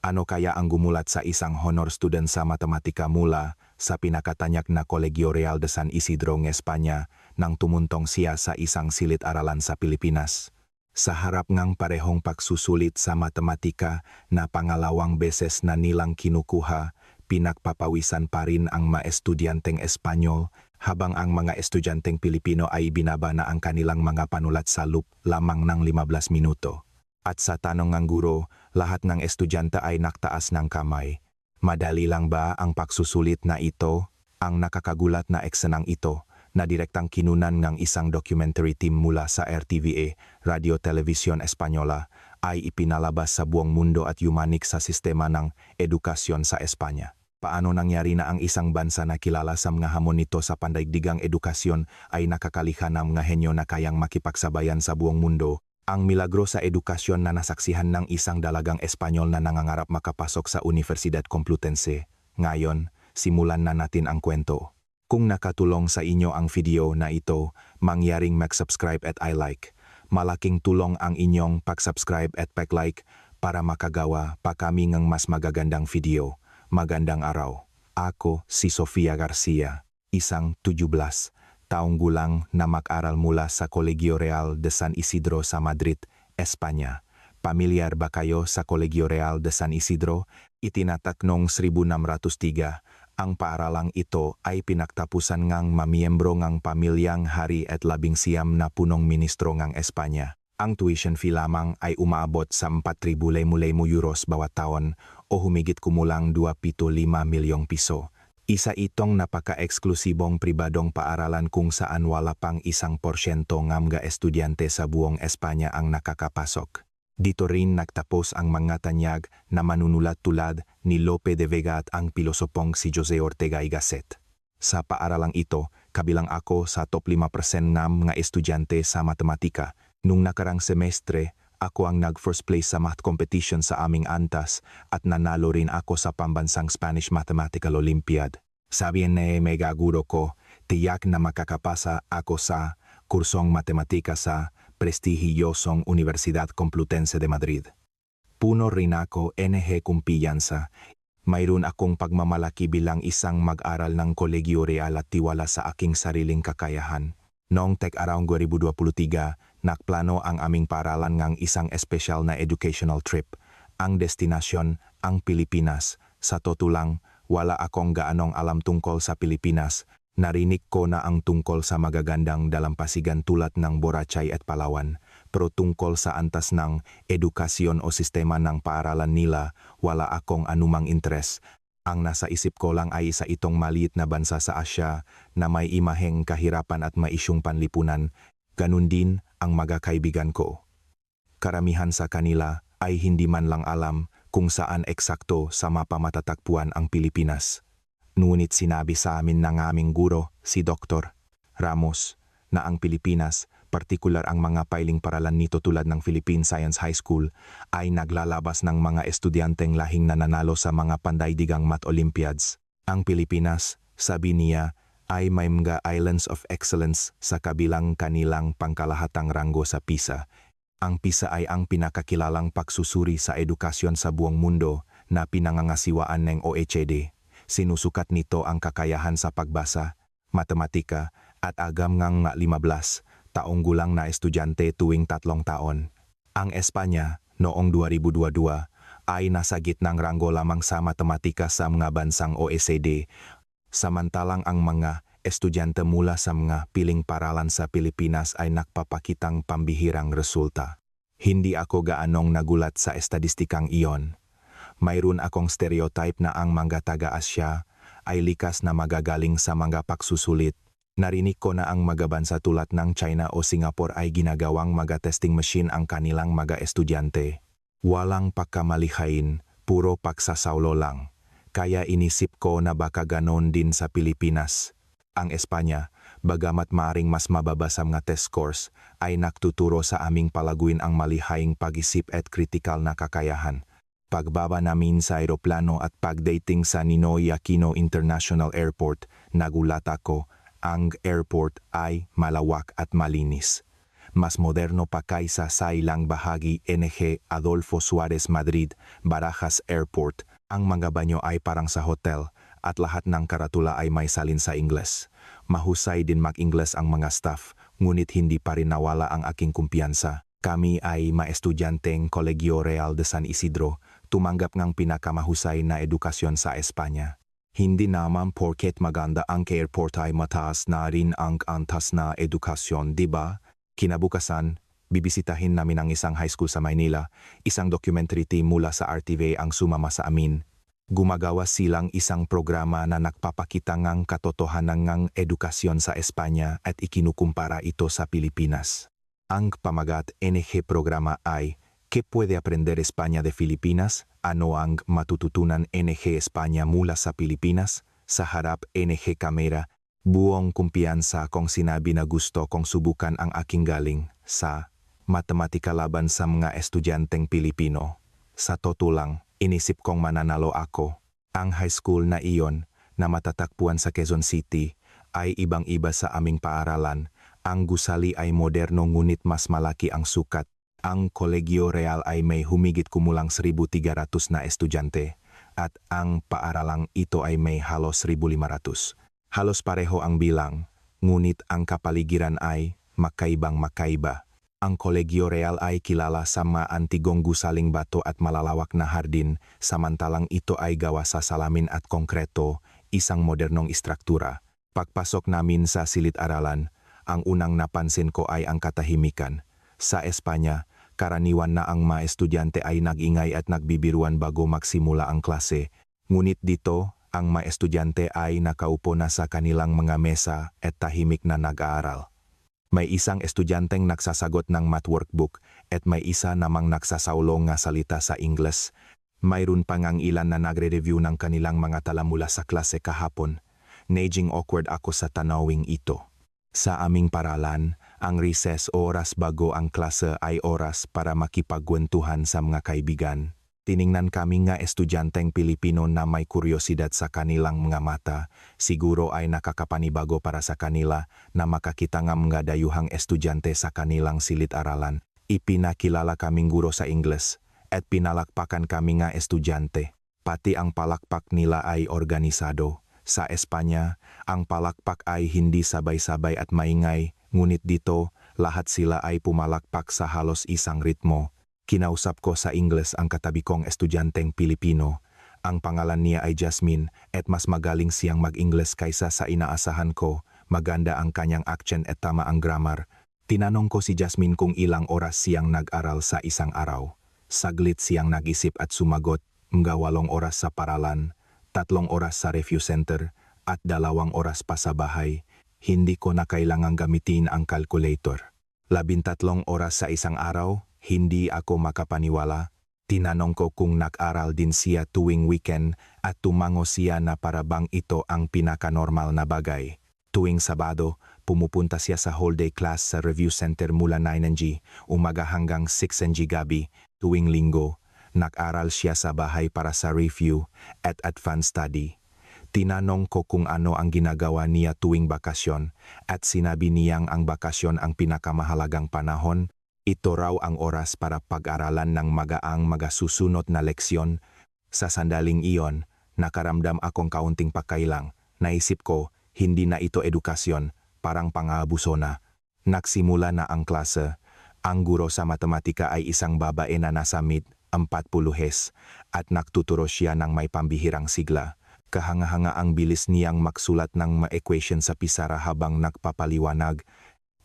Ano kaya ang gumulat sa isang honor student sa matematika mula sa pinakatanyak na Colegio Real de San Isidro ng Espanya nang tumuntong siya sa isang silid-aralan sa Pilipinas? Sa harap ngang parehong pagsusulit sa matematika na pangalawang beses na nilang kinukuha, pinagpapawisan pa rin ang mga estudyanteng Espanyol habang ang mga estudyanteng Pilipino ay binaba na ang kanilang mga panulat sa loop lamang ng 15 minuto. At sa tanong ng guro, lahat ng estudyante ay naktaas ng kamay. Madali lang ba ang pagsusulit na ito? Ang nakakagulat na eksenang ito na direktang kinunan ng isang documentary team mula sa RTVE, Radio Televisión Española, ay ipinalabas sa buong mundo at yumanik sa sistema ng edukasyon sa Espanya. Paano nangyari na ang isang bansa na kilala sa mga hamon nito sa pandaigdigang edukasyon ay nakakalikha ng mga henyo na kayang makipagsabayan sa buong mundo? Ang milagro sa edukasyon na nasaksihan ng isang dalagang Espanyol na nangangarap makapasok sa Universidad Complutense. Ngayon, simulan na natin ang kwento. Kung nakatulong sa inyo ang video na ito, mangyaring mag-subscribe at I-like. Malaking tulong ang inyong pag-subscribe at pag-like para makagawa pa kami ng mas magagandang video. Magandang araw. Ako si Sofia Garcia, isang 17 taong gulang na mag-aral mula sa Colegio Real de San Isidro sa Madrid, Espanya. Pamilyar ba kayo sa Colegio Real de San Isidro? Itinatak noong 1603. Ang paaralang ito ay pinagtapusan ngang mamiyembro ngang pamilyang hari at 19 na punong ministro ngang Espanya. Ang tuition fee lamang ay umaabot sa 4,000 euros bawat taon o humigit kumulang 2.5 milyong piso. Isa itong napaka-eksklusibong pribadong paaralan kung saan wala pang 1% ng mga estudyante sa buong Espanya ang nakakapasok. Dito rin nagtapos ang mga tanyag na manunulat tulad ni Lope de Vega at ang pilosopong si Jose Ortega y Gasset. Sa paaralang ito, kabilang ako sa top 5% ng mga estudyante sa matematika. Nung nakarang semestre, ako ang nag-first place sa math competition sa aming antas at nanalo rin ako sa pambansang Spanish Mathematical Olympiad. Sabihin na may gaguro ko, tiyak na makakapasa ako sa kursong matematika sa prestihiyosong Universidad Complutense de Madrid. Puno rin ako NG kumpiyansa. Mayroon akong pagmamalaki bilang isang mag-aral ng Colegio Real at tiwala sa aking sariling kakayahan. Noong araong 2023, nakplano ang aming paaralan ngang isang espesyal na educational trip. Ang destinasyon, ang Pilipinas. Sa totoo lang, wala akong gaanong alam tungkol sa Pilipinas. Narinig ko na ang tungkol sa magagandang dalampasigan tulad ng Boracay at Palawan. Pero tungkol sa antas ng edukasyon o sistema ng paaralan nila, wala akong anumang interes. Ang nasa isip ko lang ay isa itong maliit na bansa sa Asya na may imaheng kahirapan at maisyong panlipunan. Ganun din ang mga kaibigan ko. Karamihan sa kanila ay hindi man lang alam kung saan eksakto sa mapa matatagpuan ang Pilipinas. Ngunit sinabi sa amin ng aming guro, si Dr. Ramos, na ang Pilipinas, partikular ang mga piling paralan nito tulad ng Philippine Science High School, ay naglalabas ng mga estudyanteng lahing nananalo sa mga pandaigdigang math Olympiads. Ang Pilipinas, sabi niya, ay may mga islands of excellence sa kabilang kanilang pangkalahatang ranggo sa PISA. Ang PISA ay ang pinakakilalang pagsusuri sa edukasyon sa buong mundo na pinangangasiwaan ng OECD. Sinusukat nito ang kakayahan sa pagbasa, matematika at agam ngang 15 taong gulang na estudyante tuwing 3 taon. Ang Espanya, noong 2022, ay nasa gitnang ranggo lamang sa matematika sa mga bansang OECD, samantalang ang mga estudyante mula sa mga piling paralan sa Pilipinas ay nagpapakitang pambihirang resulta. Hindi ako gaanong nagulat sa estadistikang iyon. Mayroon akong stereotype na ang mga taga-Asya ay likas na magagaling sa mga pagsusulit. Narinig ko na ang mga bansa tulad ng China o Singapore ay ginagawang mga testing machine ang kanilang mga estudyante. Walang pagkamalihain, puro pagsasaulo lang. Kaya inisip ko na baka ganon din sa Pilipinas. Ang Espanya, bagamat maaring mas mababa sa mga test scores, ay nagtuturo sa aming palaguin ang malihaying pag-isip at kritikal na kakayahan. Pagbaba namin sa aeroplano at pagdating sa Ninoy Aquino International Airport, nagulat ako, ang airport ay malawak at malinis. mas moderno pa kaysa sa ilang bahagi NG Adolfo Suarez Madrid, Barajas Airport. Ang mga banyo ay parang sa hotel at lahat ng karatula ay may salin sa Ingles. Mahusay din mag-Ingles ang mga staff, ngunit hindi pa rin nawala ang aking kumpiyansa. Kami ay maestudyanteng Colegio Real de San Isidro, tumanggap ng pinakamahusay na edukasyon sa Espanya. Hindi naman porket maganda ang airport ay mataas na rin ang antas na edukasyon, di ba? Kinabukasan, bibisitahin namin ang isang high school sa Maynila, isang documentary team mula sa RTV ang sumama sa amin. Gumagawa silang isang programa na nagpapakita ng katotohanan ng edukasyon sa Espanya at ikinukumpara ito sa Pilipinas. Ang pamagat NG programa ay ¿Qué puede aprender España de Filipinas? Ano ang matututunan NG Espanya mula sa Pilipinas? Sa harap NG kamera, buong kumpiyansa kong sinabi na gusto kong subukan ang aking galing sa matematika laban sa mga estudyanteng Pilipino. Sa totoo lang, inisip kong mananalo ako. Ang high school na iyon na matatagpuan sa Quezon City ay ibang-iba sa aming paaralan. Ang gusali ay moderno ngunit mas malaki ang sukat. Ang Colegio Real ay may humigit kumulang 1,300 na estudyante at ang paaralang ito ay may halos 1,500. Halos pareho ang bilang, ngunit ang kapaligiran ay makaibang-makaiba. Ang Colegio Real ay kilala sa mga antigong gusaling bato at malalawak na hardin, samantalang ito ay gawa sa salamin at konkreto, isang modernong istruktura. Pagpasok namin sa silid-aralan, ang unang napansin ko ay ang katahimikan. Sa Espanya, karaniwan na ang mga estudyante ay nag-ingay at nagbibiruan bago magsimula ang klase. Ngunit dito, ang mga estudyante ay nakaupo na sa kanilang mga mesa at tahimik na nag-aaral. May isang estudyanteng nagsasagot ng math workbook at may isa namang nagsasaulong nga salita sa Ingles. Mayroon pang ang ilan na nagre-review ng kanilang mga tala mula sa klase kahapon. Naging awkward ako sa tanawing ito. Sa aming paralan, ang recess o oras bago ang klase ay oras para makipagkwentuhan sa mga kaibigan. Tiningnan kami nga estudyanteng Pilipino na may kuryosidad sa kanilang mga mata. Siguro ay nakakapanibago para sa kanila na makakita ng mga dayuhang estudyante sa kanilang silid-aralan. Ipinakilala kaming guro sa Ingles at pinalakpakan kami nga estudyante. Pati ang palakpak nila ay organisado. Sa Espanya, ang palakpak ay hindi sabay-sabay at maingay, ngunit dito, lahat sila ay pumalakpak sa halos isang ritmo. Kinausap ko sa Ingles ang katabi kong estudyanteng Pilipino. Ang pangalan niya ay Jasmine at mas magaling siyang mag-Ingles kaysa sa inaasahan ko. Maganda ang kanyang accent at tama ang grammar. Tinanong ko si Jasmine kung ilang oras siyang nag-aral sa isang araw. Saglit siyang nag-isip at sumagot, mga 8 oras sa paralan, 3 oras sa review center, at 2 oras pa sa bahay. Hindi ko na kailangang gamitin ang calculator. 13 oras sa isang araw, hindi ako makapaniwala. Tinanong ko kung nag-aral din siya tuwing weekend at tumango siya na para bang ito ang pinaka-normal na bagay. Tuwing Sabado, pumupunta siya sa whole day class sa review center mula 9 umaga hanggang 6 gabi. Tuwing Linggo, nag-aral siya sa bahay para sa review at advanced study. Tinanong ko kung ano ang ginagawa niya tuwing bakasyon at sinabi niyang ang bakasyon ang pinakamahalagang panahon. Ito raw ang oras para pag-aralan ng magaang magasusunod na leksyon. Sa sandaling iyon, nakaramdam akong kaunting pakailang. Naisip ko, hindi na ito edukasyon, parang pang-aabuso na. Nagsimula na ang klase. Ang guro sa matematika ay isang babae na nasa mid-40s at nagtuturo siya ng may pambihirang sigla. Kahanga-hanga ang bilis niyang magsulat ng mga equation sa pisara habang nagpapaliwanag.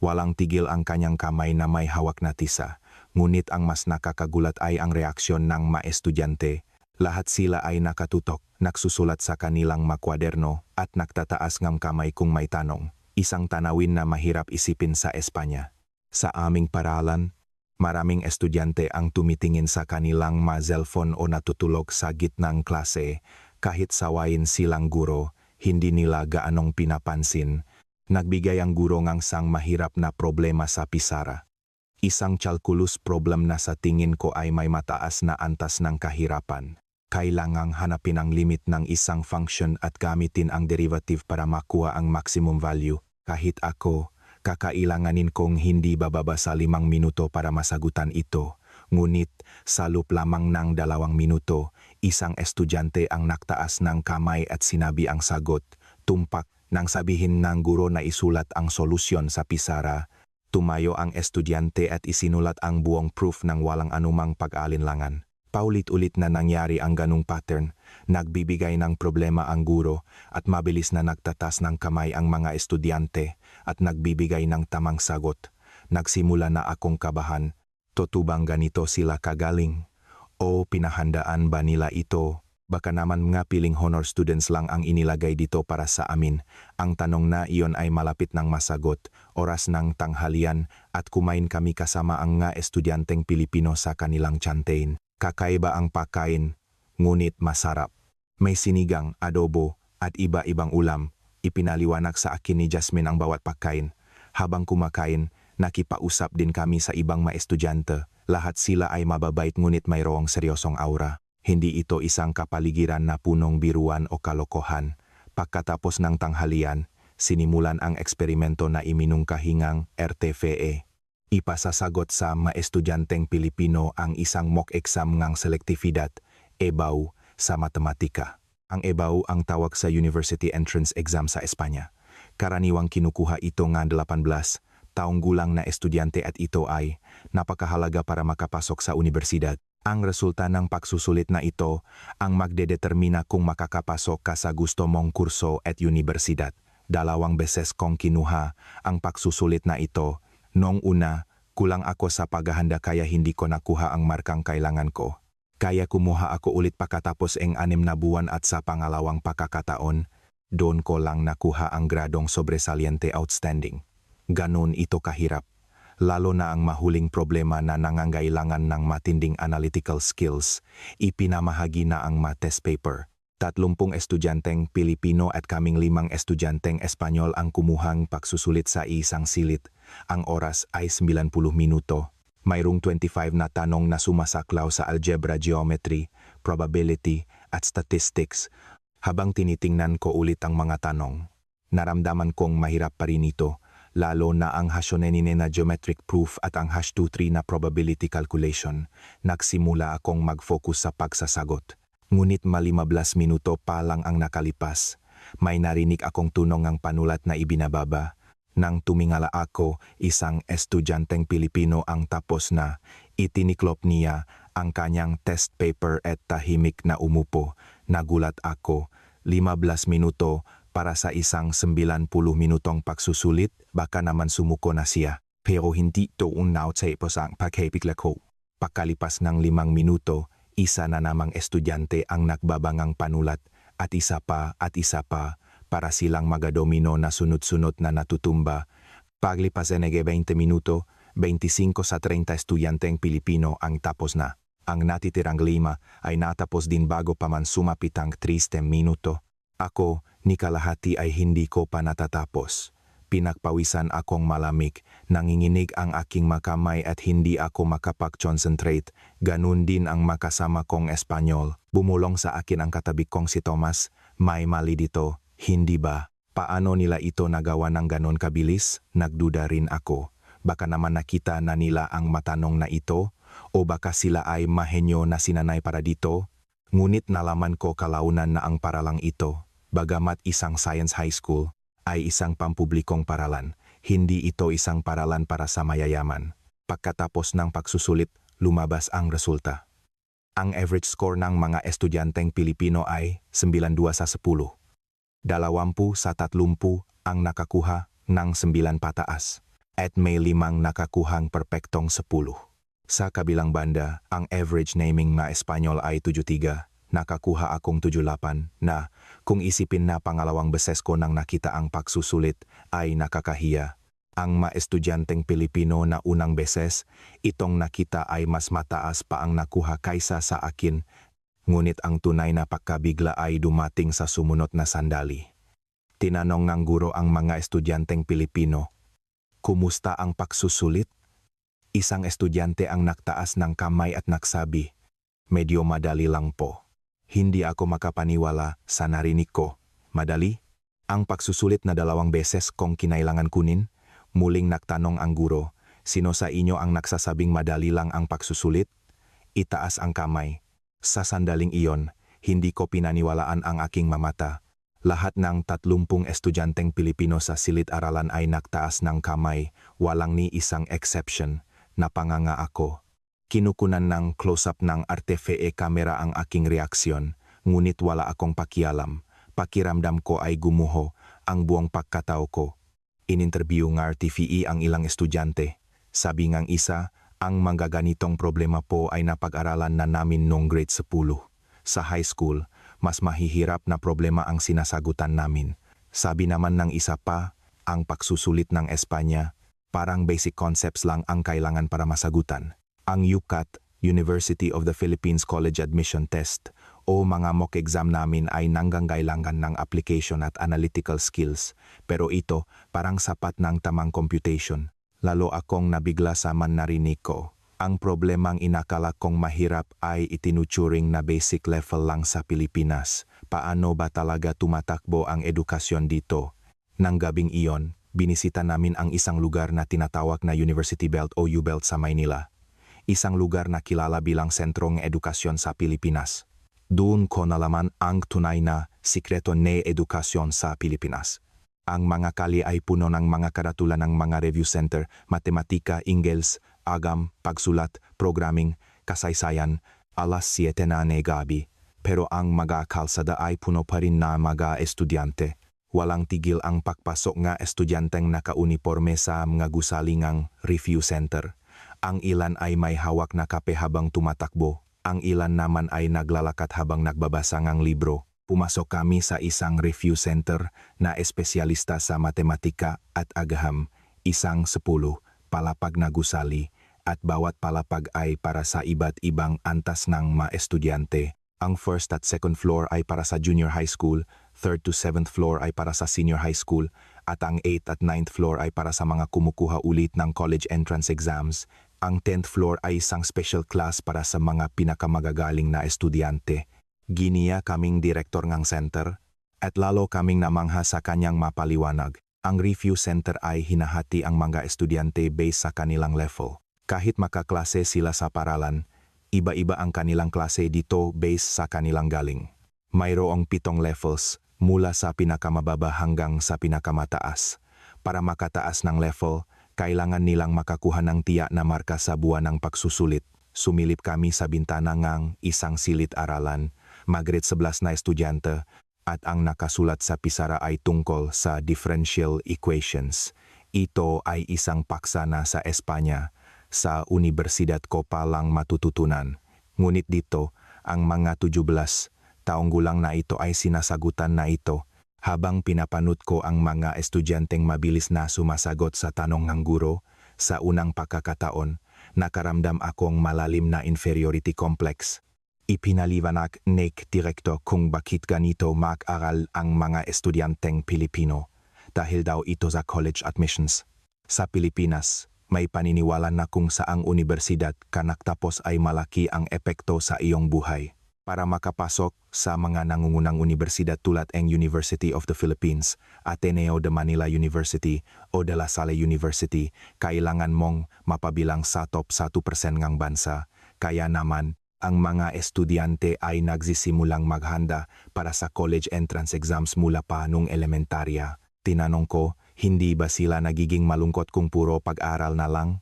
Walang tigil ang kanyang kamay na may hawak na tisa. Ngunit ang mas nakakagulat ay ang reaksyon ng mga estudyante. Lahat sila ay nakatutok, nagsusulat sa kanilang mga kwaderno at nagtataas ng kamay kung may tanong. Isang tanawin na mahirap isipin sa Espanya. Sa aming paralan, maraming estudyante ang tumitingin sa kanilang mga cellphone o natutulog sa gitnang klase. Kahit sawayin silang guro, hindi nila gaanong pinapansin. Nagbigay ang guro ng sang mahirap na problema sa pisara. Isang calculus problem na sa tingin ko ay may mataas na antas ng kahirapan. Kailangang hanapin ang limit ng isang function at gamitin ang derivative para makuha ang maximum value. Kahit ako, Kakailanganin kong hindi bababa sa 5 minuto para masagutan ito. Ngunit, sa loob lamang ng 2 minuto, isang estudyante ang naktaas ng kamay at sinabi ang sagot. Tumpak nang sabihin ng guro na isulat ang solusyon sa pisara. Tumayo ang estudyante at isinulat ang buong proof ng walang anumang pag-alinlangan. Paulit-ulit na nangyari ang ganung pattern, nagbibigay ng problema ang guro at mabilis na nagtatas ng kamay ang mga estudyante at nagbibigay ng tamang sagot. Nagsimula na akong kabahan. Totoo ganito sila kagaling? O pinahandaan ba nila ito? Baka naman nga piling honor students lang ang inilagay dito para sa amin. Ang tanong na iyon ay malapit ng masagot, oras ng tanghalian at kumain kami kasama ang nga estudyanteng Pilipino sa kanilang tiyantein. Kakaiba ang pagkain, ngunit masarap. May sinigang, adobo at iba-ibang ulam. Ipinaliwanag sa akin ni Jasmine ang bawat pagkain. Habang kumakain, nakipausap din kami sa ibang mga estudyante. Lahat sila ay mababait ngunit mayroong seryosong aura. Hindi ito isang kapaligiran na punong biruan o kalokohan. Pagkatapos ng tanghalian, sinimulan ang eksperimento na iminungkahingang RTVE. Ipasasagot sa mga estudyanteng Pilipino ang isang mock exam ng selektividad, EBAU, sa matematika. Ang EBAU ang tawag sa University Entrance Exam sa Espanya. Karaniwang kinukuha ito ng 18 taong gulang na estudyante at ito ay napakahalaga para makapasok sa universidad. Ang resulta ng pagsusulit na ito ang magdedetermina kung makakapasok ka sa gusto mong kurso at universidad. 2 beses kong kinuha ang pagsusulit na ito. Noong una, kulang ako sa paghahanda kaya hindi ko nakuha ang markang kailangan ko. Kaya kumuha ako ulit pagkatapos ng 6 na buwan at sa pangalawang pagkakataon, doon ko lang nakuha ang gradong sobresaliente outstanding. Ganon ito kahirap. Lalo na ang mahuling problema na nangangailangan ng matinding analytical skills, ipinamahagi na ang test paper. 30 estudyanteng Pilipino at kaming 5 estudyanteng Espanyol ang kumuhang pagsusulit sa isang silit. Ang oras ay 90 minuto. Mayroong 25 na tanong na sumasaklaw sa algebra, geometry, probability at statistics. Habang tinitingnan ko ulit ang mga tanong, naramdaman kong mahirap pa rin ito. Lalo na ang Hashonenine na geometric proof at ang H23 na probability calculation. Nagsimula akong mag-focus sa pagsasagot. Ngunit 15 minuto pa lang ang nakalipas. May narinig akong tunog ng panulat na ibinababa. Nang tumingala ako, isang estudyanteng Pilipino ang tapos na. Itiniklop niya ang kanyang test paper at tahimik na umupo. Nagulat ako. 15 minuto para sa isang 90 minutong pagsusulit, baka naman sumuko na siya. Pero hindi to unaw sa ipasang pagkipigla ko. Pagkalipas ng 5 minuto, isa na namang estudyante ang nagbabangang panulat at isa pa para silang magadomino na sunod-sunod na natutumba. Paglipas ng 20 minuto, 25 sa 30 estudyanteng Pilipino ang tapos na. Ang natitirang 5 ay natapos din bago pa man sumapit ang 30 minuto. Ako, ni kalahati ay hindi ko pa natatapos. Pinagpawisan akong malamig, nanginginig ang aking makamay at hindi ako makapag-concentrate. Ganun din ang makasama kong Espanyol. Bumulong sa akin ang katabi kong si Thomas. May mali dito, hindi ba? Paano nila ito nagawa ng ganon kabilis? Nagduda rin ako. Baka naman nakita na nila ang matanong na ito? O baka sila ay mahenyo na sinanay para dito? Ngunit nalaman ko kalaunan na ang paralang ito, bagamat isang science high school, ay isang pampublikong paralan. Hindi ito isang paralan para sa mayayaman. Pagkatapos ng pagsusulit, lumabas ang resulta. Ang average score ng mga estudyanteng Pilipino ay 92 sa 10. 20 sa 30 ang nakakuha ng 9 pataas. At may 5 nakakuhang perpektong 10. Sa kabilang banda, ang average naming na Espanyol ay 73, nakakuha akong 78 na kung isipin na pangalawang beses ko nang nakita ang pagsusulit ay nakakahiya. Ang mga estudyanteng Pilipino na unang beses, itong nakita ay mas mataas pa ang nakuha kaysa sa akin, ngunit ang tunay na pagkabigla ay dumating sa sumunod na sandali. Tinanong ng guro ang mga estudyanteng Pilipino, "Kumusta ang pagsusulit?" Isang estudyante ang nagtaas ng kamay at nagsabi, "Medyo madali lang po." Hindi ako makapaniwala sa narinig ko. Madali? Ang pagsusulit na 2 beses kong kinailangan kunin? Muling nagtanong ang guro, sino sa inyo ang nagsasabing madali lang ang pagsusulit? Itaas ang kamay. Sa sandaling iyon, hindi ko pinaniwalaan ang aking mamata. Lahat ng 30 estudyanteng Pilipino sa silid-aralan ay nagtaas ng kamay, walang ni isang exception. Napanganga ako. Kinukunan ng close-up ng RTVE camera ang aking reaksyon, ngunit wala akong pakialam. Pakiramdam ko ay gumuho ang buong pagkatao ko. Ininterview ng RTVE ang ilang estudyante. Sabi ngang isa, ang mga ganitong problema po ay napag-aralan na namin noong grade 10. Sa high school, mas mahihirap na problema ang sinasagutan namin. Sabi naman ng isa pa, ang pagsusulit ng Espanya, parang basic concepts lang ang kailangan para masagutan. Ang UCAT, University of the Philippines College Admission Test, o mga mock exam namin ay nanggangailangan ng application at analytical skills, pero ito parang sapat ng tamang computation. Lalo akong nabigla sa narinig ko. Ang problemang inakala kong mahirap ay itinuturing na basic level lang sa Pilipinas. Paano ba talaga tumatakbo ang edukasyon dito? Nang gabing iyon, binisita namin ang isang lugar na tinatawag na University Belt o U-Belt sa Maynila. Isang lugar na kilala bilang sentrong edukasyon sa Pilipinas. Doon ko nalaman ang tunay na sikreto ng edukasyon sa Pilipinas. Ang mga kali ay puno ng mga karatula ng mga review center, matematika, Ingles, agam, pagsulat, programming, kasaysayan, alas 7 na ng gabi. Pero ang mga kalsada ay puno pa rin na mga estudyante. Walang tigil ang pagpasok nga estudyanteng naka-uniforme sa mga gusalingang review center. Ang ilan ay may hawak na kape habang tumatakbo. Ang ilan naman ay naglalakad habang nagbabasa ng libro. Pumasok kami sa isang review center na espesyalista sa matematika at agaham, isang 10 palapag na gusali, at bawat palapag ay para sa iba't ibang antas ng mga estudyante. Ang first at second floor ay para sa junior high school, third to seventh floor ay para sa senior high school, at ang 8th at 9th floor ay para sa mga kumukuha ulit ng college entrance exams. Ang 10th floor ay isang special class para sa mga pinakamagagaling na estudyante. Giniya kaming direktor ng center, at lalo kaming namangha sa kanyang mapaliwanag. Ang review center ay hinahati ang mga estudyante based sa kanilang level. Kahit makaklase sila sa paralan, iba-iba ang kanilang klase dito based sa kanilang galing. Mayroong 7 levels, mula sa pinakamababa hanggang sa pinakamataas. Para makataas ng level, kailangan nilang makakuha ng tiyak na marka sa buwan ng pagsusulit. Sumilip kami sa bintana ng isang silid-aralan, mag-grade 11 na estudyante, at ang nakasulat sa pisara ay tungkol sa differential equations. Ito ay isang paksa na sa Espanya, sa universidad ko pa lang matututunan. Ngunit dito, ang mga 17 taong gulang na ito ay sinasagutan na ito. Habang pinapanood ko ang mga estudyanteng mabilis na sumasagot sa tanong ng guro, sa unang pagkakataon, nakaramdam akong malalim na inferiority complex. Ipinaliwanag ni direktor kung bakit ganito mag-aral ang mga estudyanteng Pilipino dahil daw ito sa college admissions. Sa Pilipinas, may paniniwala na kung saang universidad ka nagtapos ay malaki ang epekto sa iyong buhay. Para makapasok sa mga nangungunang universidad tulad ng University of the Philippines, Ateneo de Manila University o De La Salle University, kailangan mong mapabilang sa top 1% ng bansa. Kaya naman, ang mga estudyante ay nagsisimulang maghanda para sa college entrance exams mula pa nung elementarya. Tinanong ko, hindi ba sila nagiging malungkot kung puro pag-aral na lang?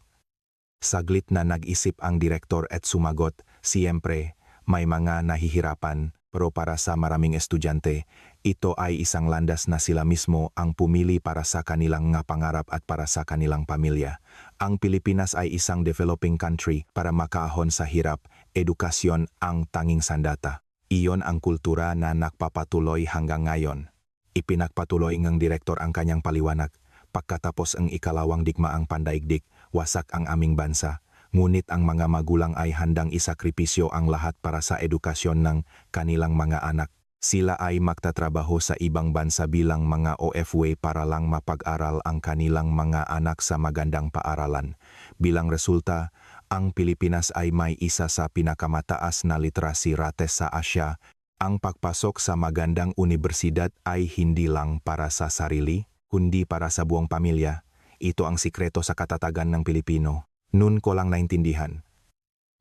Saglit na nag-isip ang direktor at sumagot, siyempre, may mga nahihirapan, pero para sa maraming estudyante, ito ay isang landas na sila mismo ang pumili para sa kanilang nga pangarap at para sa kanilang pamilya. Ang Pilipinas ay isang developing country para makaahon sa hirap, edukasyon ang tanging sandata. Iyon ang kultura na nagpapatuloy hanggang ngayon. Ipinagpatuloy ng direktor ang kanyang paliwanag. Pagkatapos ang ikalawang digmaang pandaigdig, wasak ang aming bansa. Ngunit ang mga magulang ay handang isakripisyo ang lahat para sa edukasyon ng kanilang mga anak. Sila ay magtatrabaho sa ibang bansa bilang mga OFW para lang mapag-aral ang kanilang mga anak sa magandang paaralan. Bilang resulta, ang Pilipinas ay may isa sa pinakamataas na literacy rate sa Asia. Ang pagpasok sa magandang universidad ay hindi lang para sa sarili, kundi para sa buong pamilya. Ito ang sikreto sa katatagan ng Pilipino. Noon ko lang naintindihan.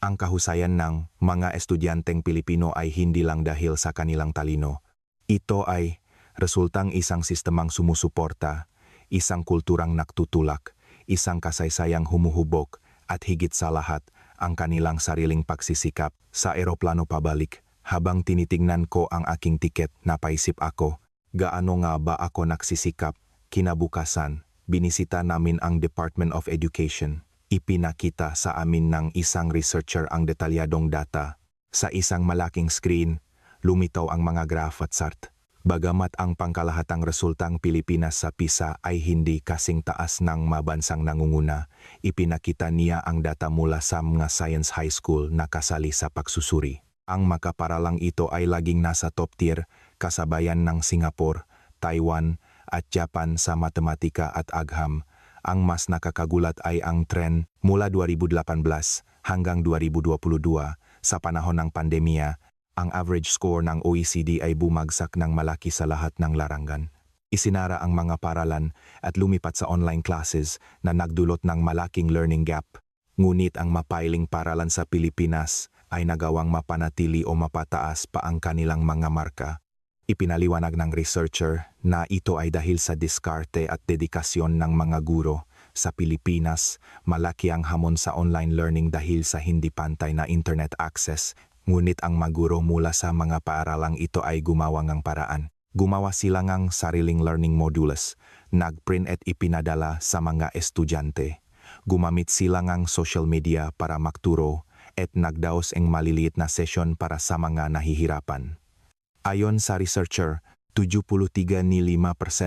Ang kahusayan ng mga estudyanteng Pilipino ay hindi lang dahil sa kanilang talino. Ito ay resultang isang sistemang sumusuporta, isang kulturang nagtutulak, isang kasaysayang humuhubog, at higit sa lahat, ang kanilang sariling pagsisikap. Sa eroplano pabalik, habang tinitingnan ko ang aking tiket, napaisip ako, gaano nga ba ako nagsisikap? Kinabukasan, binisita namin ang Department of Education. Ipinakita sa amin ng isang researcher ang detalyadong data. Sa isang malaking screen, lumitaw ang mga graph at chart. Bagamat ang pangkalahatang resultang Pilipinas sa PISA ay hindi kasing taas ng mabansang nangunguna, ipinakita niya ang data mula sa mga science high school na kasali sa pagsusuri. Ang makaparalang ito ay laging nasa top tier, kasabayan ng Singapore, Taiwan, at Japan sa matematika at agham. Ang mas nakakagulat ay ang trend mula 2018 hanggang 2022 sa panahon ng pandemya, ang average score ng OECD ay bumagsak ng malaki sa lahat ng larangan. Isinara ang mga paralan at lumipat sa online classes na nagdulot ng malaking learning gap. Ngunit ang mapailing paralan sa Pilipinas ay nagawang mapanatili o mapataas pa ang kanilang mga marka. Ipinaliwanag ng researcher na ito ay dahil sa diskarte at dedikasyon ng mga guro. Sa Pilipinas, malaki ang hamon sa online learning dahil sa hindi pantay na internet access, ngunit ang maguro mula sa mga paaralang ito ay gumawa ng paraan. Gumawa sila ng sariling learning modules, nagprint at ipinadala sa mga estudyante. Gumamit sila ng social media para magturo at nagdaos ng maliliit na session para sa mga nahihirapan. Ayon sa researcher, 73.5%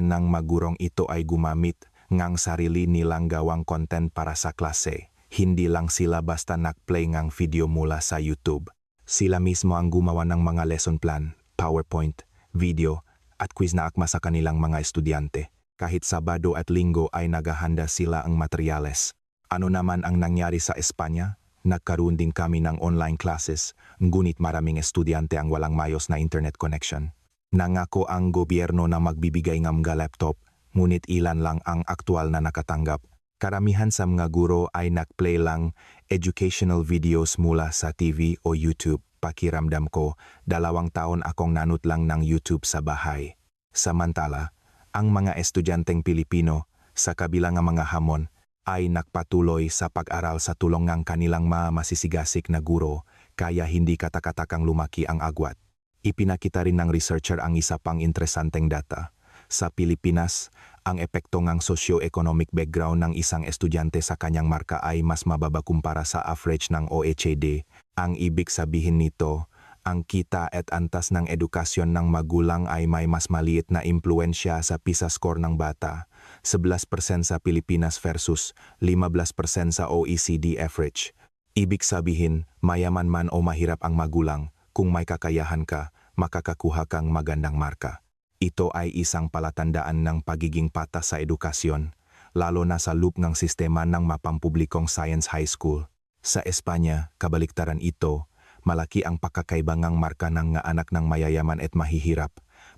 ng magurong ito ay gumamit ng sarili nilang gawang content para sa klase. Hindi lang sila basta nag-play ng video mula sa YouTube. Sila mismo ang gumawa ng mga lesson plan, PowerPoint, video, at quiz na akma sa kanilang mga estudyante. Kahit Sabado at Linggo ay naghahanda sila ang materyales. Ano naman ang nangyari sa Espanya? Nagkaroon din kami ng online classes, ngunit maraming estudyante ang walang mayos na internet connection. Nangako ang gobyerno na magbibigay ng mga laptop, ngunit ilan lang ang aktual na nakatanggap. Karamihan sa mga guro ay nagplay lang educational videos mula sa TV o YouTube. Pakiramdam ko, 2 taon akong nanut lang ng YouTube sa bahay. Samantala, ang mga estudyanteng Pilipino, sa kabila ng mga hamon, ay nagpatuloy sa pag-aral sa tulong ng kanilang masisigasig na guro, kaya hindi katakatakang lumaki ang agwat. Ipinakita rin ng researcher ang isa pang interesanteng data. Sa Pilipinas, ang epekto ng socio-economic background ng isang estudyante sa kanyang marka ay mas mababa kumpara sa average ng OECD. Ang ibig sabihin nito, ang kita at antas ng edukasyon ng magulang ay may mas maliit na impluensya sa PISA score ng bata. 11% sa Pilipinas versus 15% sa OECD average. Ibig sabihin, mayaman man o mahirap ang magulang, kung may kakayahan ka, makakakuha kang magandang marka. Ito ay isang palatandaan ng pagiging patas sa edukasyon, lalo na sa loop ng sistema ng mapampublikong science high school. Sa Espanya, kabaliktaran ito, malaki ang pakakaibangang marka ng nga anak ng mayayaman at mahihirap.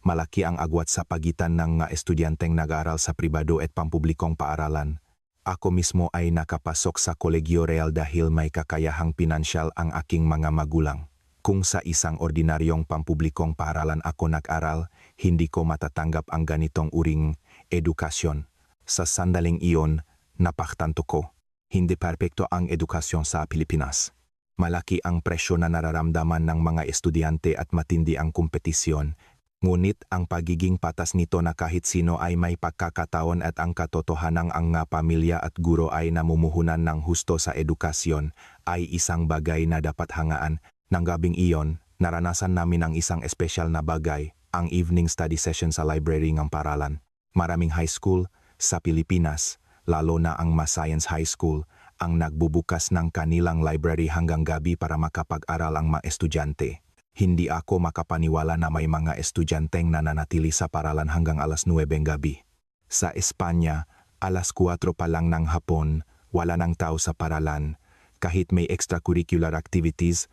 Malaki ang agwat sa pagitan ng nga estudyanteng nag-aaral sa pribado at pampublikong paaralan. Ako mismo ay nakapasok sa Colegio Real dahil may kakayahang pinansyal ang aking mga magulang. Kung sa isang ordinaryong pampublikong paaralan ako nag-aral, hindi ko matatanggap ang ganitong uring edukasyon. Sa sandaling iyon, napaktanto ko, hindi perpekto ang edukasyon sa Pilipinas. Malaki ang presyo na nararamdaman ng mga estudyante at matindi ang kompetisyon. Ngunit ang pagiging patas nito na kahit sino ay may pagkakataon at ang katotohanang ang nga pamilya at guro ay namumuhunan ng husto sa edukasyon ay isang bagay na dapat hangaan. Nang gabing iyon, naranasan namin ang isang espesyal na bagay, ang evening study session sa library ng paralan. Maraming high school sa Pilipinas, lalo na ang mas science high school, ang nagbubukas ng kanilang library hanggang gabi para makapag-aral ang mga estudyante. Hindi ako makapaniwala na may mga estudyanteng nananatili sa paralan hanggang alas 9 gabi. Sa Espanya, alas 4 pa lang ng hapon, wala nang tao sa paralan. Kahit may extracurricular activities,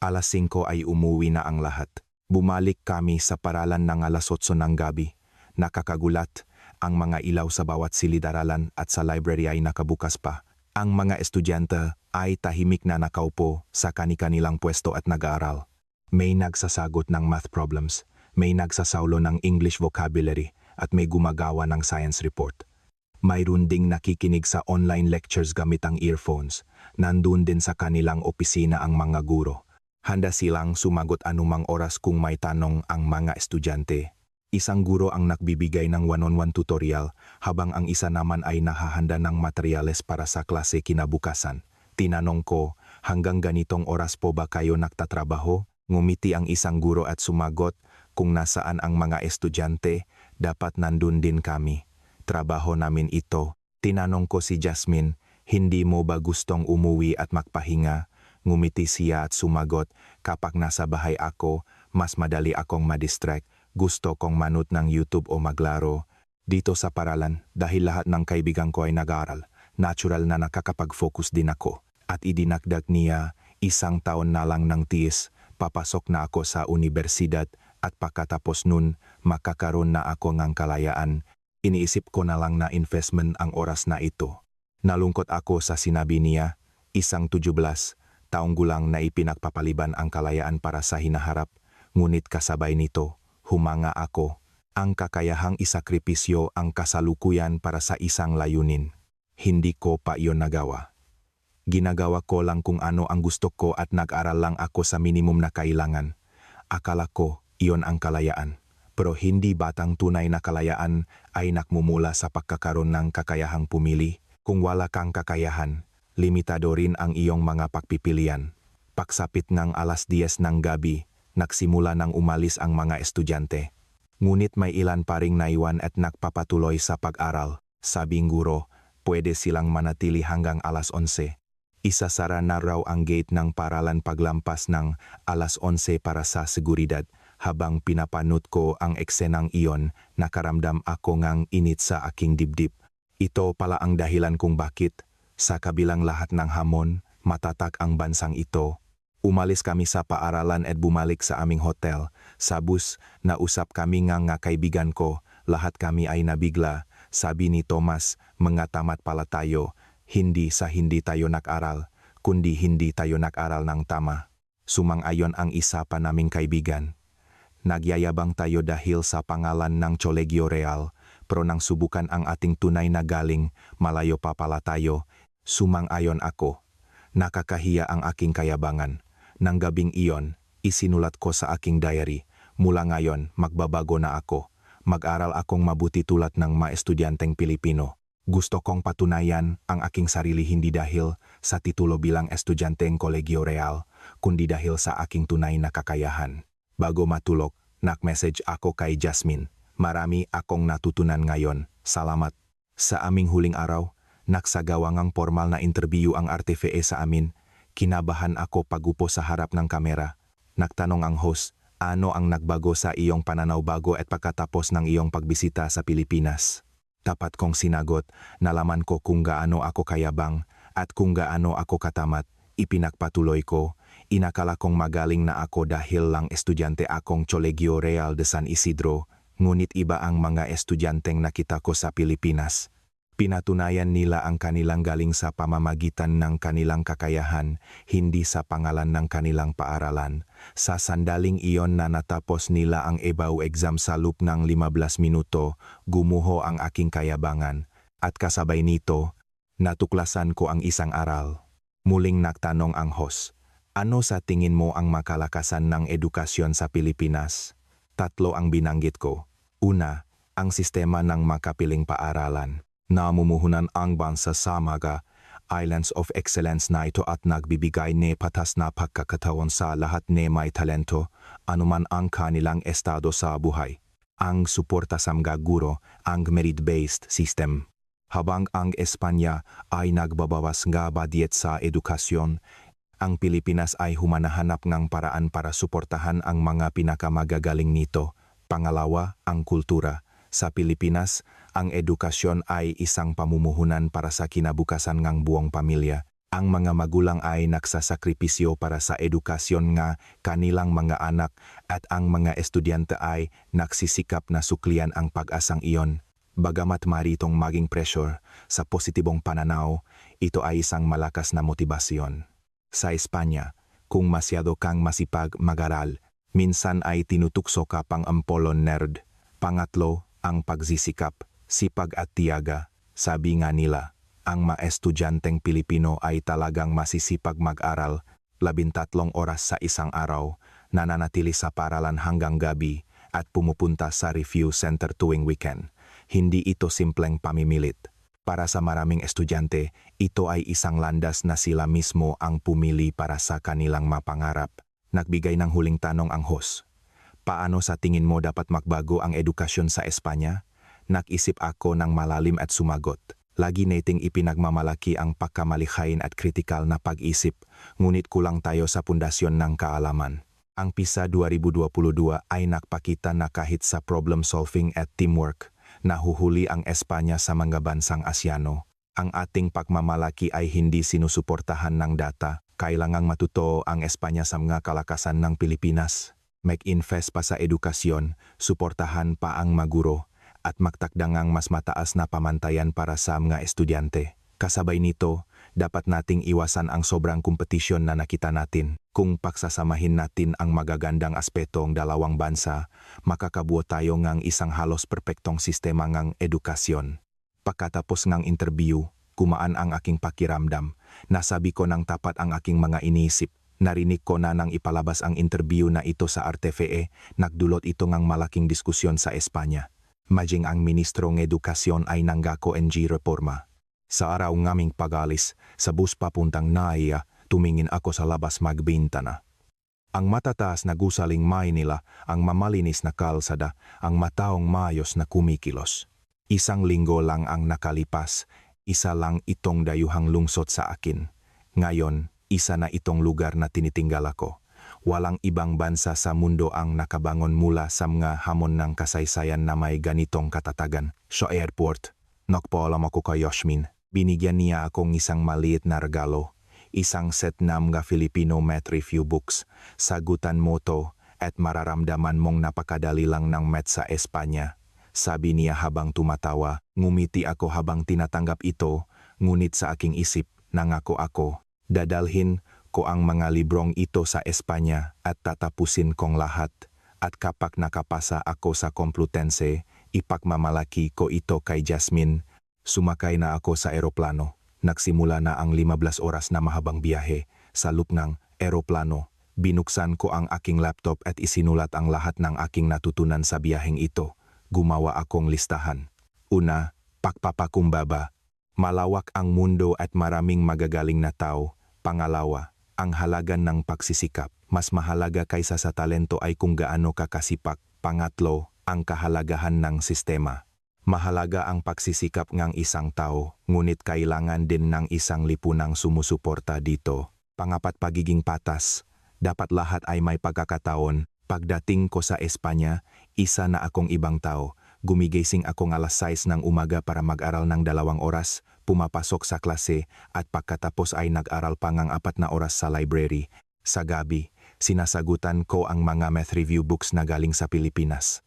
alas 5 ay umuwi na ang lahat. Bumalik kami sa paralan ng alas 8 ng gabi. Nakakagulat, Ang mga ilaw sa bawat silid-aralan at sa library ay nakabukas pa. Ang mga estudyante ay tahimik na nakaupo sa kani-kanilang pwesto at nag-aaral. May nagsasagot ng math problems, may nagsasaulo ng English vocabulary, at may gumagawa ng science report. Mayroon ding nakikinig sa online lectures gamit ang earphones. Nandun din sa kanilang opisina ang mga guro. Handa silang sumagot anumang oras kung may tanong ang mga estudyante. Isang guro ang nagbibigay ng one-on-one tutorial habang ang isa naman ay nahahanda ng materyales para sa klase kinabukasan. Tinanong ko, hanggang ganitong oras po ba kayo nagtatrabaho? Ngumiti ang isang guro at sumagot, kung nasaan ang mga estudyante, dapat nandun din kami. Trabaho namin ito. Tinanong ko si Jasmine, hindi mo ba gustong umuwi at magpahinga? Ngumiti siya at sumagot, kapag nasa bahay ako, mas madali akong madistract. Gusto kong manood ng YouTube o maglaro. Dito sa paralan, dahil lahat ng kaibigan ko ay nag-aaral, natural na nakakapag-focus din ako. At idinagdag niya, 1 taon na lang ng tiis, papasok na ako sa universidad at pagkatapos nun, makakaroon na ako ng kalayaan. Iniisip ko na lang na investment ang oras na ito. Nalungkot ako sa sinabi niya, 17 taong gulang na ipinagpapaliban ang kalayaan para sa hinaharap. Ngunit kasabay nito, humanga ako. Ang kakayahang isakripisyo ang kasalukuyan para sa isang layunin. Hindi ko pa iyon nagawa. Ginagawa ko lang kung ano ang gusto ko at nag-aral lang ako sa minimum na kailangan. Akala ko, iyon ang kalayaan. Pero hindi batang tunay na kalayaan ay nakmumula sa pagkakaroon ng kakayahang pumili. Kung wala kang kakayahan, limitado rin ang iyong mga pagpipilian. Pagsapit ng 10:00 ng gabi, nagsimula nang umalis ang mga estudyante. Ngunit may ilan pa ring naiwan at nagpapatuloy sa pag-aral. Sabing guro, pwede silang manatili hanggang 11:00. Isasara na raw ang gate ng paralan paglampas ng 11:00 para sa seguridad. Habang pinapanood ko ang eksenang iyon, nakaramdam ako ngang init sa aking dibdib. Ito pala ang dahilan kung bakit, sa kabilang lahat ng hamon, matatak ang bansang ito. Umalis kami sa paaralan at bumalik sa aming hotel. Sa bus, nausap kami nga kaibigan ko, lahat kami ay nabigla. Sabi ni Thomas, mga tamat pala tayo, hindi sa hindi tayo nag-aral, kundi hindi tayo nag-aral ng tama. Sumang-ayon ang isa pa naming kaibigan. Nagyayabang tayo dahil sa pangalan ng Colegio Real, pero nang subukan ang ating tunay na galing, malayo pa pala tayo. Sumang-ayon ako. Nakakahiya ang aking kayabangan. Nang gabing iyon, isinulat ko sa aking diary, mula ngayon magbabago na ako. Mag-aral akong mabuti tulad ng mga estudyanteng Pilipino. Gusto kong patunayan ang aking sarili hindi dahil sa titulo bilang estudyanteng Colegio Real, kundi dahil sa aking tunay na kakayahan. Bago matulog, nag-message ako kay Jasmine. Marami akong natutunan ngayon. Salamat. Sa aming huling araw, nagsagawa ngang formal na interview ang RTVE sa amin. Kinabahan ako pagupo sa harap ng kamera. Nagtanong ang host, ano ang nagbago sa iyong pananaw bago at pagkatapos ng iyong pagbisita sa Pilipinas? Tapat kong sinagot, nalaman ko kung gaano ako kayabang at kung gaano ako katamat. Ipinagpatuloy ko, inakala kong magaling na ako dahil lang estudyante akong Colegio Real de San Isidro, ngunit iba ang mga estudyanteng nakita ko sa Pilipinas. Pinatunayan nila ang kanilang galing sa pamamagitan ng kanilang kakayahan, hindi sa pangalan ng kanilang paaralan. Sa sandaling iyon na natapos nila ang EBAU exam sa loob ng 15 minuto, gumuho ang aking kayabangan. At kasabay nito, natuklasan ko ang isang aral. Muling nagtanong ang host, ano sa tingin mo ang makalakasan ng edukasyon sa Pilipinas? 3 ang binanggit ko. Una, ang sistema ng makapiling paaralan. Namumuhunan ang bansa sa mga Islands of Excellence na ito at nagbibigay ng patas na pagkakataon sa lahat na may talento, anuman ang kanilang estado sa buhay. Ang suporta sa mga guro, ang merit-based system. Habang ang Espanya ay nagbabawas nga budget sa edukasyon, ang Pilipinas ay humanahanap ng paraan para suportahan ang mga pinakamagagaling nito. Pangalawa, ang kultura. Sa Pilipinas, ang edukasyon ay isang pamumuhunan para sa kinabukasan ng buong pamilya. Ang mga magulang ay nagsasakripisyo para sa edukasyon nga kanilang mga anak at ang mga estudyante ay nagsisikap na suklian ang pag-asang iyon. Bagamat maritong maging pressure sa positibong pananaw, ito ay isang malakas na motibasyon. Sa Espanya, kung masyado kang masipag mag-aral, minsan ay tinutukso ka pang ampolon nerd. Pangatlo, ang pagsisikap, sipag at tiyaga. Sabi nga nila, ang mga estudyanteng Pilipino ay talagang masisipag mag-aral, 13 oras sa isang araw, nananatili sa paralan hanggang gabi, at pumupunta sa review center tuwing weekend. Hindi ito simpleng pamimilit. Para sa maraming estudyante, ito ay isang landas na sila mismo ang pumili para sa kanilang mapangarap. Nagbigay ng huling tanong ang host. Paano sa tingin mo dapat magbago ang edukasyon sa Espanya? Nag-isip ako ng malalim at sumagot. Lagi nating ipinagmamalaki ang pagkamalikhain at kritikal na pag-isip, ngunit kulang tayo sa pundasyon ng kaalaman. Ang PISA 2022 ay nakpakita na kahit sa problem solving at teamwork, nahuhuli ang Espanya sa mga bansang Asyano. Ang ating pagmamalaki ay hindi sinusuportahan ng data. Kailangang matuto ang Espanya sa mga kalakasan ng Pilipinas. Mag-invest pa sa edukasyon, suportahan pa ang maguro, at magtakdang ang mas mataas na pamantayan para sa mga estudyante. Kasabay nito, dapat nating iwasan ang sobrang kompetisyon na nakita natin. Kung pagsasamahin natin ang magagandang aspeto ng dalawang bansa, makakabuo tayo ng isang halos perpektong sistema ng edukasyon. Pagkatapos ng interview, kumaan ang aking pakiramdam. Nasabi ko ng tapat ang aking mga iniisip. Narinig ko na nang ipalabas ang interview na ito sa RTVE, nagdulot ito ng malaking diskusyon sa Espanya. Maging ang Ministro ng Edukasyon ay nanggako ng reforma. Sa araw ngaming pag-alis, sa bus papuntang Naiya, tumingin ako sa labas magbintana. Ang matataas na gusaling Maynila, ang mamalinis na kalsada, ang mataong mayos na kumikilos. Isang linggo lang ang nakalipas, isa lang itong dayuhang lungsod sa akin. Ngayon, isa na itong lugar na tinitinggal ako. Walang ibang bansa sa mundo ang nakabangon mula sa mga hamon ng kasaysayan na may ganitong katatagan. Sa airport, nagpaalam ako kay Yasmin. Binigyan niya akong isang maliit na regalo. Isang set na mga Filipino math review books. Sagutan mo to at mararamdaman mong napakadali lang ng math sa Espanya. Sabi niya habang tumatawa. Ngumiti ako habang tinatanggap ito, ngunit sa aking isip, nangako ako. Dadalhin ko ang mga librong ito sa Espanya at tatapusin kong lahat. At kapag nakapasa ako sa Complutense, ipagmamalaki ko ito kay Jasmine. Sumakay na ako sa eroplano. Nagsimula na ang 15 oras na mahabang biyahe. Sa loop ng eroplano, binuksan ko ang aking laptop at isinulat ang lahat ng aking natutunan sa biyaheng ito. Gumawa akong listahan. Una, pagpapakumbaba. Malawak ang mundo at maraming magagaling na tao. Pangalawa, ang halaga ng pagsisikap. Mas mahalaga kaysa sa talento ay kung gaano ka kasipak. Pangatlo, ang kahalagahan ng sistema. Mahalaga ang pagsisikap ng isang tao, ngunit kailangan din ng isang lipunang sumusuporta dito. Pangapat, pagiging patas. Dapat lahat ay may pagkakataon. Pagdating ko sa Espanya, isa na akong ibang tao. Gumigising akong alas 6 ng umaga para mag-aral ng 2 oras, pumapasok sa klase, at pagkatapos ay nag-aral pa ng 4 na oras sa library. Sa gabi, sinasagutan ko ang mga math review books na galing sa Pilipinas.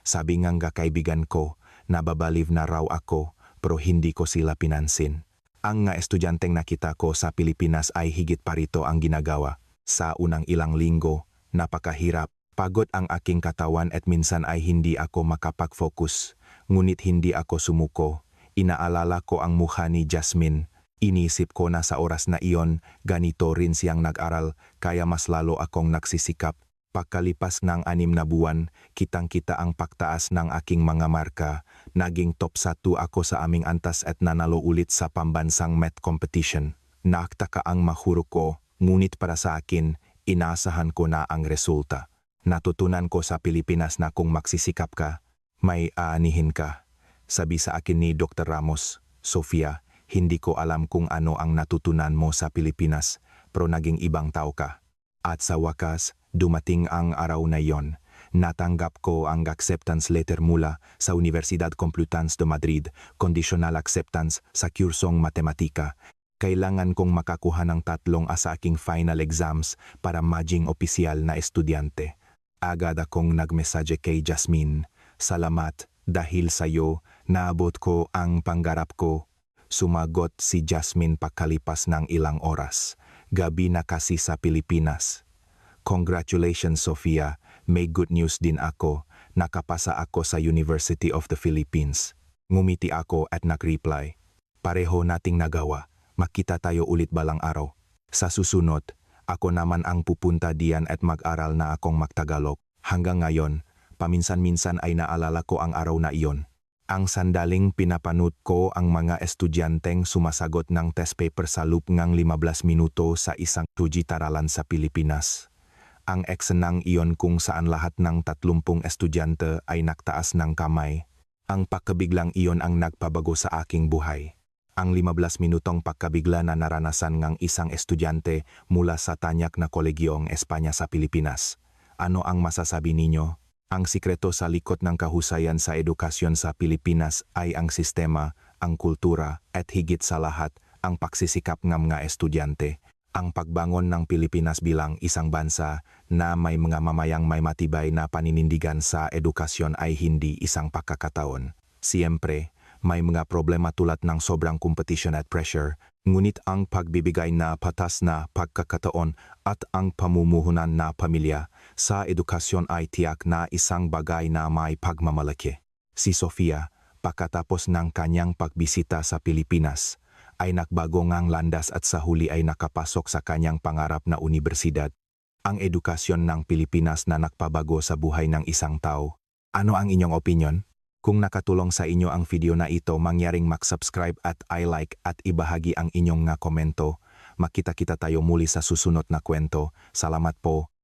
Sabi ng kaibigan ko, nababaliw na raw ako, pero hindi ko sila pinansin. Ang nga estudyanteng nakita ko sa Pilipinas ay higit pa rito ang ginagawa. Sa unang ilang linggo, napakahirap. Pagod ang aking katawan at minsan ay hindi ako makapag-focus. Ngunit hindi ako sumuko. Inaalala ko ang mukha ni Jasmine. Inisip ko na sa oras na iyon, ganito rin siyang nag-aral, kaya mas lalo akong nagsisikap. Pagkalipas ng 6 na buwan, kitang-kita ang pagtaas ng aking mga marka. Naging top 1 ako sa aming antas at nanalo ulit sa pambansang math competition. Nagtaka ang mahuro ko, ngunit para sa akin, inaasahan ko na ang resulta. Natutunan ko sa Pilipinas na kung magsisikap ka, may aanihin ka. Sabi sa akin ni Dr. Ramos, Sofia, hindi ko alam kung ano ang natutunan mo sa Pilipinas, pero naging ibang tao ka. At sa wakas, dumating ang araw na iyon. Natanggap ko ang acceptance letter mula sa Universidad Complutense de Madrid, conditional acceptance sa kursong matematika. Kailangan kong makakuha ng 3 sa aking final exams para maging opisyal na estudyante. Agad akong nagmesaje kay Jasmine, salamat dahil sa'yo Naabot ko ang pangarap ko. Sumagot si Jasmine pagkalipas ng ilang oras. Gabi na kasi sa Pilipinas. Congratulations Sofia, may good news din ako. Nakapasa ako sa University of the Philippines. Ngumiti ako at nag-reply. Pareho nating nagawa. Makita tayo ulit balang araw. Sa susunod, ako naman ang pupunta diyan at mag-aral na akong magtagalog. Hanggang ngayon, paminsan-minsan ay naalala ko ang araw na iyon. Ang sandaling pinapanood ko ang mga estudyanteng sumasagot ng test paper sa loob ng 15 minuto sa isang tujitaralan sa Pilipinas. Ang eksenang iyon kung saan lahat ng 30 estudyante ay naktaas ng kamay. Ang pagkabiglang iyon ang nagpabago sa aking buhay. Ang 15 minutong pagkabigla na naranasan ng isang estudyante mula sa tanyak na kolegyong Espanya sa Pilipinas. Ano ang masasabi ninyo? Ang sikreto sa likod ng kahusayan sa edukasyon sa Pilipinas ay ang sistema, ang kultura, at higit sa lahat, ang pagsisikap ng mga estudyante. Ang pagbangon ng Pilipinas bilang isang bansa na may mga mamayang may matibay na paninindigan sa edukasyon ay hindi isang pagkakataon. Siyempre, may mga problema tulad ng sobrang competition at pressure, ngunit ang pagbibigay na patas na pagkakataon at ang pamumuhunan na pamilya sa edukasyon ay tiyak na isang bagay na may pagmamalaki. Si Sofia, pagkatapos ng kanyang pagbisita sa Pilipinas, ay nagbago ngang landas at sa huli ay nakapasok sa kanyang pangarap na universidad. Ang edukasyon ng Pilipinas na nagpabago sa buhay ng isang tao. Ano ang inyong opinyon? Kung nakatulong sa inyo ang video na ito, mangyaring mag-subscribe at i-like at ibahagi ang inyong nga komento. Makita-kita tayo muli sa susunod na kwento. Salamat po.